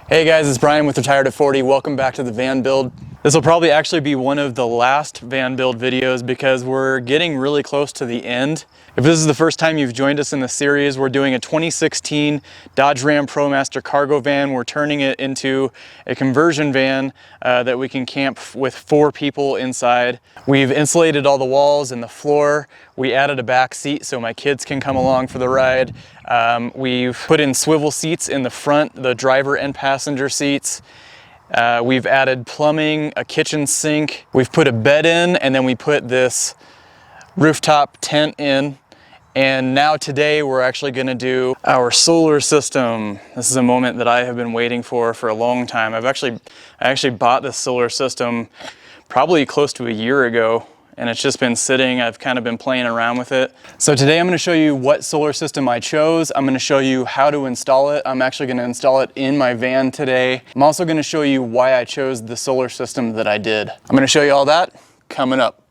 Hey guys, it's Brian with Retired at 40. Welcome back to the van build. This will probably actually be one of the last van build videos because we're getting really close to the end. If this is the first time you've joined us in the series, we're doing a 2016 Dodge Ram Promaster cargo van. We're turning it into a conversion van that we can camp with 4 people inside. We've insulated all the walls and the floor. We added a back seat so my kids can come along for the ride. We've put in swivel seats in the front, the driver and passenger seats. We've added plumbing, a kitchen sink. We've put a bed in, and then we put this rooftop tent in. And now today we're actually going to do our solar system. This is a moment that I have been waiting for a long time. I actually bought this solar system probably close to a year ago, and it's just been sitting. I've kind of been playing around with it. So today I'm going to show you what solar system I chose. I'm going to show you how to install it. I'm actually going to install it in my van today. I'm also going to show you why I chose the solar system that I did. I'm going to show you all that coming up.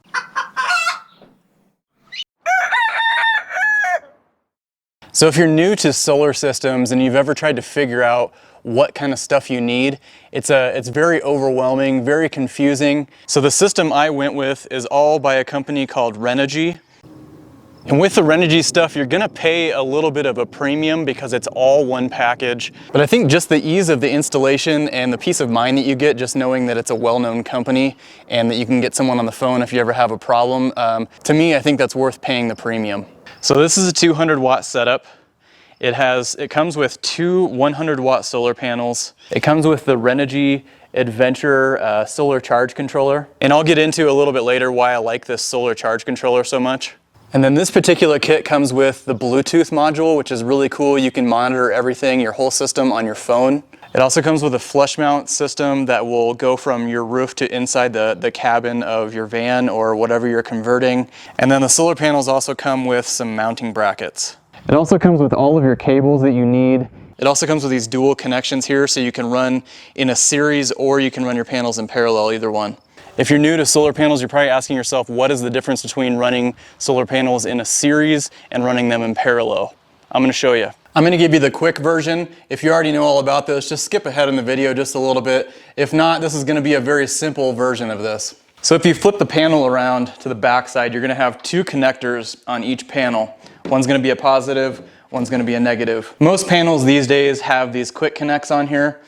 So if you're new to solar systems and you've ever tried to figure out what kind of stuff you need, it's very overwhelming, very confusing. So the system I went with is all by a company called Renogy. And with the Renogy stuff, you're gonna pay a little bit of a premium because it's all one package. But I think just the ease of the installation and the peace of mind that you get just knowing that it's a well-known company and that you can get someone on the phone if you ever have a problem, to me, I think that's worth paying the premium. So this is a 200 watt setup. It comes with 2 100 watt solar panels. It comes with the Renogy Adventure solar charge controller. And I'll get into a little bit later why I like this solar charge controller so much. And then this particular kit comes with the Bluetooth module, which is really cool. You can monitor everything, your whole system on your phone. It also comes with a flush mount system that will go from your roof to inside the cabin of your van or whatever you're converting. And then the solar panels also come with some mounting brackets. It also comes with all of your cables that you need. It also comes with these dual connections here, so you can run in a series or you can run your panels in parallel, either one. If you're new to solar panels, you're probably asking yourself, what is the difference between running solar panels in a series and running them in parallel? I'm gonna show you. I'm gonna give you the quick version. If you already know all about this, just skip ahead in the video just a little bit. If not, this is gonna be a very simple version of this. So if you flip the panel around to the back side, you're gonna have 2 connectors on each panel. One's gonna be a positive, one's gonna be a negative. Most panels these days have these quick connects on here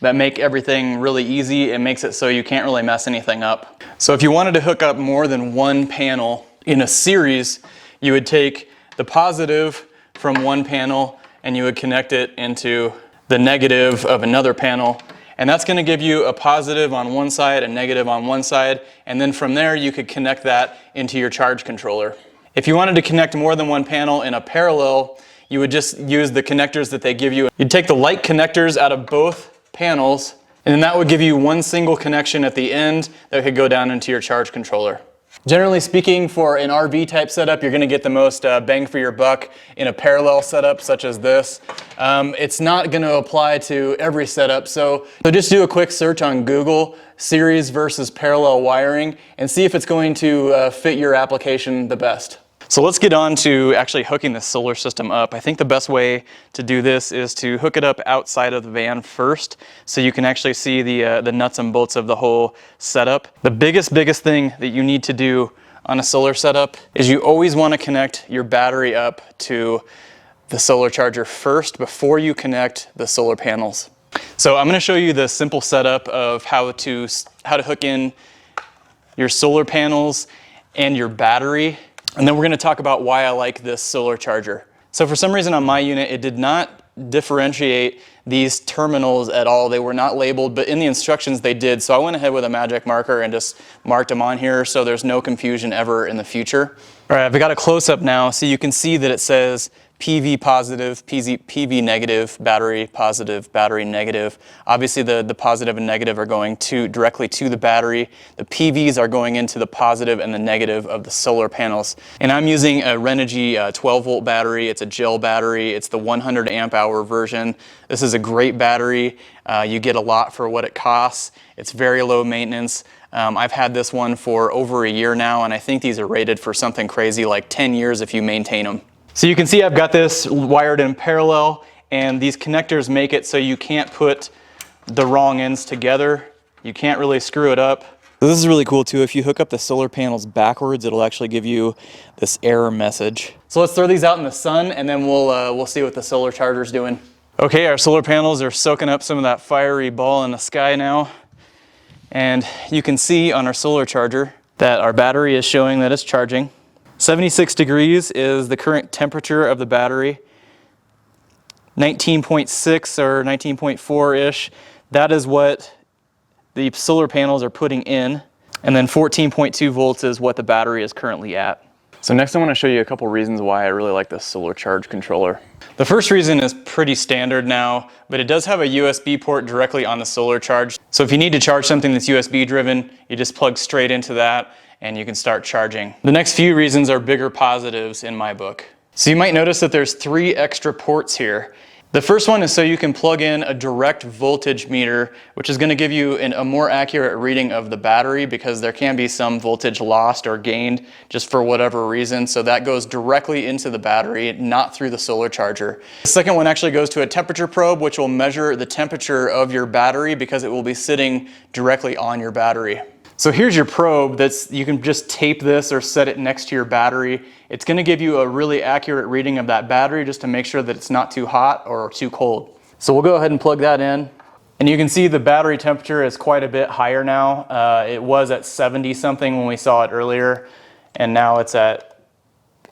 that make everything really easy. It makes it so you can't really mess anything up. So if you wanted to hook up more than one panel in a series, you would take the positive from one panel and you would connect it into the negative of another panel. And that's gonna give you a positive on one side, a negative on one side, and then from there you could connect that into your charge controller. If you wanted to connect more than one panel in a parallel, you would just use the connectors that they give you. You'd take the light connectors out of both panels, and then that would give you one single connection at the end that could go down into your charge controller. Generally speaking, for an RV type setup, you're gonna get the most bang for your buck in a parallel setup such as this. It's not gonna apply to every setup, so just do a quick search on Google, series versus parallel wiring, and see if it's going to fit your application the best. So let's get on to actually hooking the solar system up. I think the best way to do this is to hook it up outside of the van first so you can actually see the nuts and bolts of the whole setup. The biggest thing that you need to do on a solar setup is you always want to connect your battery up to the solar charger first before you connect the solar panels. So I'm going to show you the simple setup of how to hook in your solar panels and your battery. And then we're going to talk about why I like this solar charger. So for some reason on my unit, it did not differentiate these terminals at all. They were not labeled, but in the instructions they did. So I went ahead with a magic marker and just marked them on here so there's no confusion ever in the future. All right, I've got a close-up now so you can see that it says PV positive, PV negative, battery positive, battery negative. Obviously the positive and negative are going directly to the battery. The PVs are going into the positive and the negative of the solar panels. And I'm using a Renogy 12 volt battery. It's a gel battery. It's the 100 amp hour version. This is a great battery. You get a lot for what it costs. It's very low maintenance. I've had this one for over a year now, and I think these are rated for something crazy like 10 years if you maintain them. So you can see I've got this wired in parallel, and these connectors make it so you can't put the wrong ends together. You can't really screw it up. So this is really cool too. If you hook up the solar panels backwards, it'll actually give you this error message. So let's throw these out in the sun and then we'll see what the solar charger's doing. Okay, our solar panels are soaking up some of that fiery ball in the sky now. And you can see on our solar charger that our battery is showing that it's charging. 76 degrees is the current temperature of the battery. 19.6 or 19.4-ish, that is what the solar panels are putting in. And then 14.2 volts is what the battery is currently at. So next I want to show you a couple reasons why I really like this solar charge controller. The first reason is pretty standard now, but it does have a USB port directly on the solar charge. So if you need to charge something that's USB driven, you just plug straight into that and you can start charging. The next few reasons are bigger positives in my book. So you might notice that there's 3 extra ports here. The first one is so you can plug in a direct voltage meter, which is going to give you a more accurate reading of the battery because there can be some voltage lost or gained just for whatever reason. So that goes directly into the battery, not through the solar charger. The second one actually goes to a temperature probe, which will measure the temperature of your battery because it will be sitting directly on your battery. So here's your probe. You can just tape this or set it next to your battery. It's going to give you a really accurate reading of that battery just to make sure that it's not too hot or too cold. So we'll go ahead and plug that in. And you can see the battery temperature is quite a bit higher now. It was at 70 something when we saw it earlier, and now it's at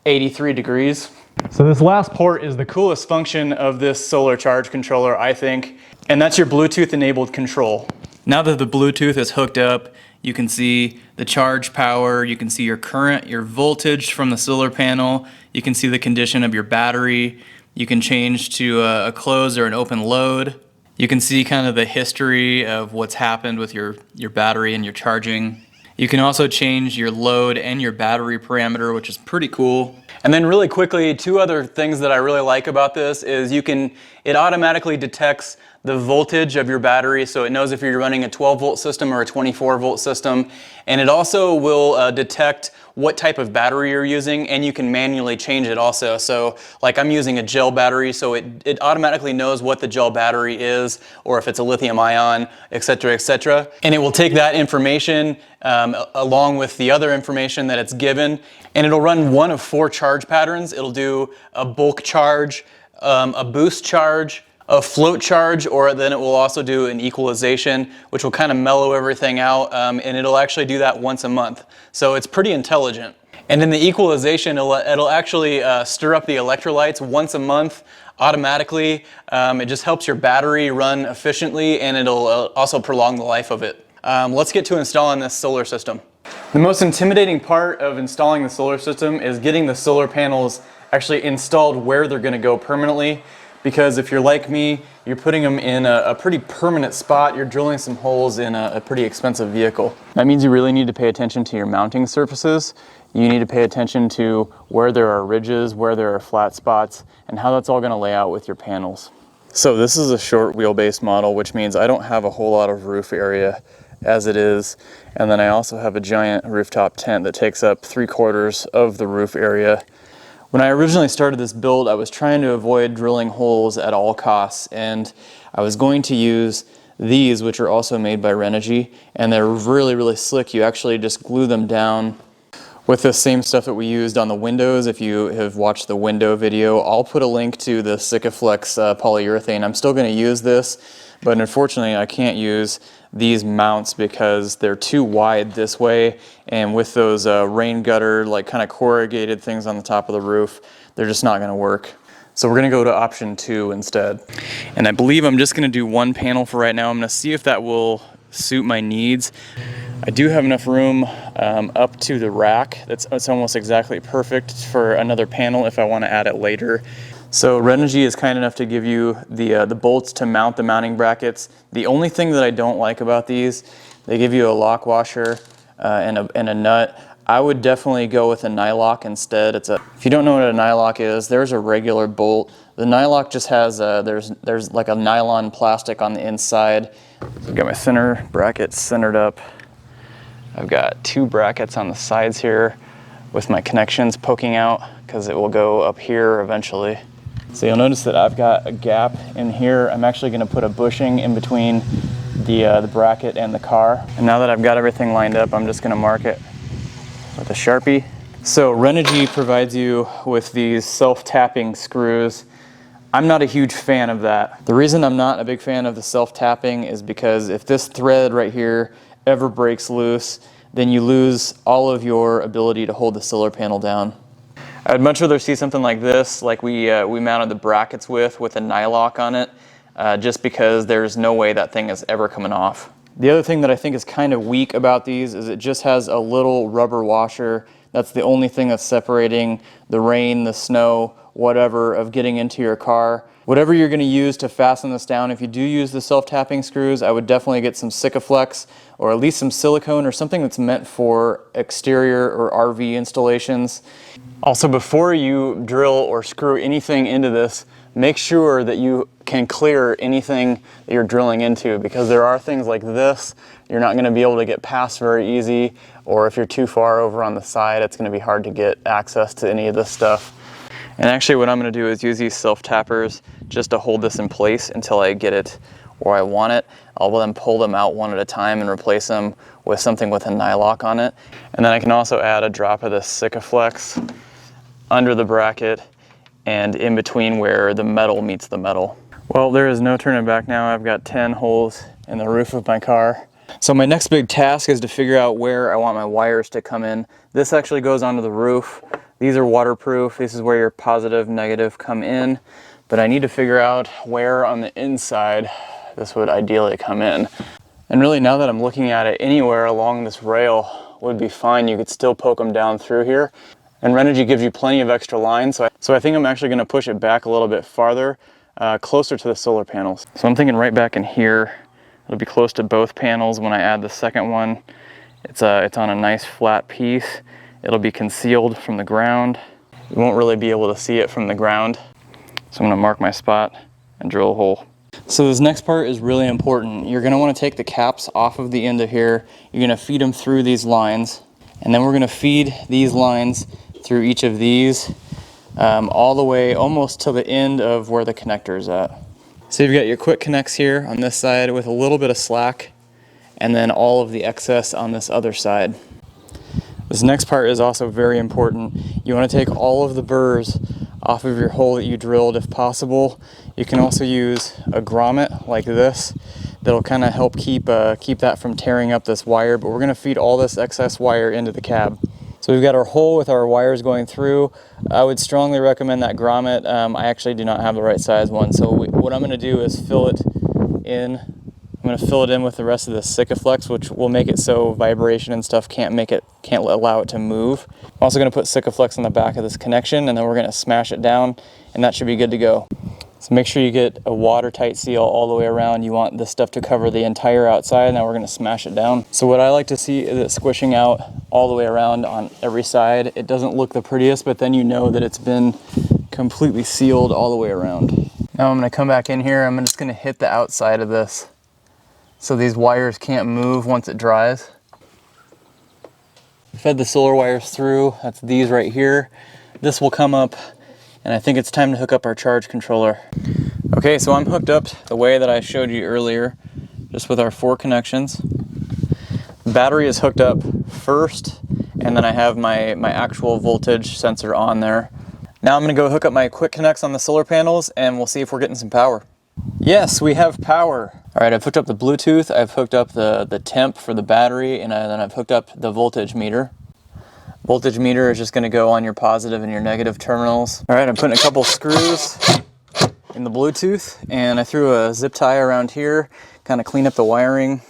83 degrees. So this last port is the coolest function of this solar charge controller, I think, and that's your Bluetooth enabled control. Now that the Bluetooth is hooked up, you can see the charge power, you can see your current, your voltage from the solar panel, you can see the condition of your battery, you can change to a closed or an open load, you can see kind of the history of what's happened with your battery and your charging. You can also change your load and your battery parameter, which is pretty cool. And then really quickly, 2 other things that I really like about this is it automatically detects the voltage of your battery, so it knows if you're running a 12 volt system or a 24 volt system, and it also will detect what type of battery you're using, and you can manually change it also. So like I'm using a gel battery, so it automatically knows what the gel battery is, or if it's a lithium ion, etc., etc. And it will take that information along with the other information that it's given, and it'll run one of 4 charge patterns. It'll do a bulk charge, a boost charge, a float charge, or then it will also do an equalization, which will kind of mellow everything out, and it'll actually do that once a month. So it's pretty intelligent. And in the equalization, it'll actually stir up the electrolytes once a month automatically. It just helps your battery run efficiently, and it'll also prolong the life of it. Let's get to installing this solar system. The most intimidating part of installing the solar system is getting the solar panels actually installed where they're going to go permanently. Because if you're like me, you're putting them in a pretty permanent spot, you're drilling some holes in a pretty expensive vehicle. That means you really need to pay attention to your mounting surfaces. You need to pay attention to where there are ridges, where there are flat spots, and how that's all going to lay out with your panels. So this is a short wheelbase model, which means I don't have a whole lot of roof area as it is. And then I also have a giant rooftop tent that takes up 3/4 of the roof area. When I originally started this build, I was trying to avoid drilling holes at all costs, and I was going to use these, which are also made by Renogy, and they're really, really slick. You actually just glue them down with the same stuff that we used on the windows. If you have watched the window video, I'll put a link to the SIKAFLEX polyurethane. I'm still going to use this, but unfortunately I can't use these mounts because they're too wide this way, and with those rain gutter, like kind of corrugated things on the top of the roof, they're just not going to work. So we're going to go to option 2 instead. And I believe I'm just going to do 1 panel for right now. I'm going to see if that will suit my needs. I do have enough room up to the rack. It's almost exactly perfect for another panel if I want to add it later. So Renogy is kind enough to give you the bolts to mount the mounting brackets. The only thing that I don't like about these, they give you a lock washer and a nut. I would definitely go with a nylock instead. If you don't know what a nylock is, there's a regular bolt. The nylock just has there's like a nylon plastic on the inside. So I've got my center brackets centered up. I've got 2 brackets on the sides here with my connections poking out because it will go up here eventually. So you'll notice that I've got a gap in here. I'm actually going to put a bushing in between the bracket and the car. And now that I've got everything lined up, I'm just going to mark it with a Sharpie. So Renogy provides you with these self-tapping screws. I'm not a huge fan of that. The reason I'm not a big fan of the self-tapping is because if this thread right here ever breaks loose, then you lose all of your ability to hold the solar panel down. I'd much rather see something like this, like we mounted the brackets with a nylock on it, just because there's no way that thing is ever coming off. The other thing that I think is kind of weak about these is it just has a little rubber washer. That's the only thing that's separating the rain, the snow, whatever, of getting into your car. Whatever you're going to use to fasten this down, if you do use the self-tapping screws, I would definitely get some SIKAFLEX or at least some silicone or something that's meant for exterior or RV installations. Also, before you drill or screw anything into this, make sure that you can clear anything that you're drilling into, because there are things like this you're not going to be able to get past very easy, or if you're too far over on the side, it's going to be hard to get access to any of this stuff. And actually what I'm going to do is use these self-tappers just to hold this in place until I get it where I want it. I'll then pull them out one at a time and replace them with something with a nylock on it. And then I can also add a drop of this SIKAFLEX under the bracket and in between where the metal meets the metal. Well, there is no turning back now. I've got 10 holes in the roof of my car. So my next big task is to figure out where I want my wires to come in. This actually goes onto the roof. These are waterproof. This is where your positive, negative come in. But I need to figure out where on the inside this would ideally come in. And really, now that I'm looking at it, anywhere along this rail would be fine. You could still poke them down through here. And Renogy gives you plenty of extra lines. So I think I'm actually going to push it back a little bit farther, closer to the solar panels. So I'm thinking right back in here. It'll be close to both panels when I add the second one. It's on a nice flat piece. It'll be concealed from the ground. You won't really be able to see it from the ground. So I'm going to mark my spot and drill a hole. So this next part is really important. You're going to want to take the caps off of the end of here. You're going to feed them through these lines. And then we're going to feed these lines through each of these all the way almost to the end of where the connector is at. So you've got your quick connects here on this side with a little bit of slack, and then all of the excess on this other side. This next part is also very important. You want to take all of the burrs off of your hole that you drilled if possible. You can also use a grommet like this that'll kind of help keep that from tearing up this wire, but we're going to feed all this excess wire into the cab. So we've got our hole with our wires going through. I would strongly recommend that grommet. I actually do not have the right size one, so what I'm going to do is fill it in. I'm going to fill it in with the rest of the SIKAFLEX, which will make it so vibration and stuff can't allow it to move. I'm also going to put SIKAFLEX on the back of this connection, and then we're going to smash it down, and that should be good to go. So make sure you get a watertight seal all the way around. You want this stuff to cover the entire outside. Now we're going to smash it down. So what I like to see is it squishing out all the way around on every side. It doesn't look the prettiest, but then you know that it's been completely sealed all the way around. Now I'm going to come back in here. I'm just going to hit the outside of this so these wires can't move once it dries. Fed the solar wires through. That's these right here. This will come up, and I think it's time to hook up our charge controller. Okay, so I'm hooked up the way that I showed you earlier, just with our 4 connections. The battery is hooked up first, and then I have my actual voltage sensor on there. Now I'm gonna go hook up my quick connects on the solar panels, and we'll see if we're getting some power. Yes, we have power. All right, I've hooked up the Bluetooth, I've hooked up the temp for the battery, and then I've hooked up the voltage meter. Voltage meter is just going to go on your positive and your negative terminals. All right, I'm putting a couple screws in the Bluetooth, and I threw a zip tie around here, kind of clean up the wiring,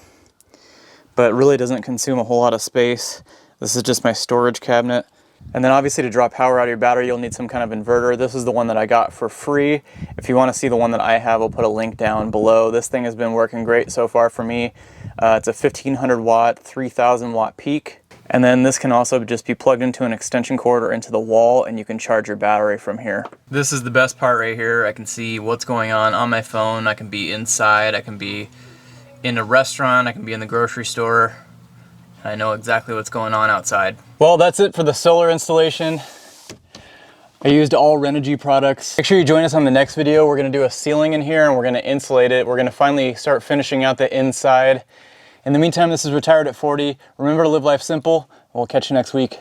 but it really doesn't consume a whole lot of space. This is just my storage cabinet. And then obviously to draw power out of your battery, you'll need some kind of inverter. This is the one that I got for free. If you want to see the one that I have, I'll put a link down below. This thing has been working great so far for me. It's a 1500 watt, 3000 watt peak. And then this can also just be plugged into an extension cord or into the wall, and you can charge your battery from here. This is the best part right here. I can see what's going on my phone. I can be inside, I can be in a restaurant, I can be in the grocery store. I know exactly what's going on outside. Well, that's it for the solar installation. I used all Renogy products. Make sure you join us on the next video. We're gonna do a ceiling in here and we're gonna insulate it. We're gonna finally start finishing out the inside. In the meantime, this is Retired at 40. Remember to live life simple. We'll catch you next week.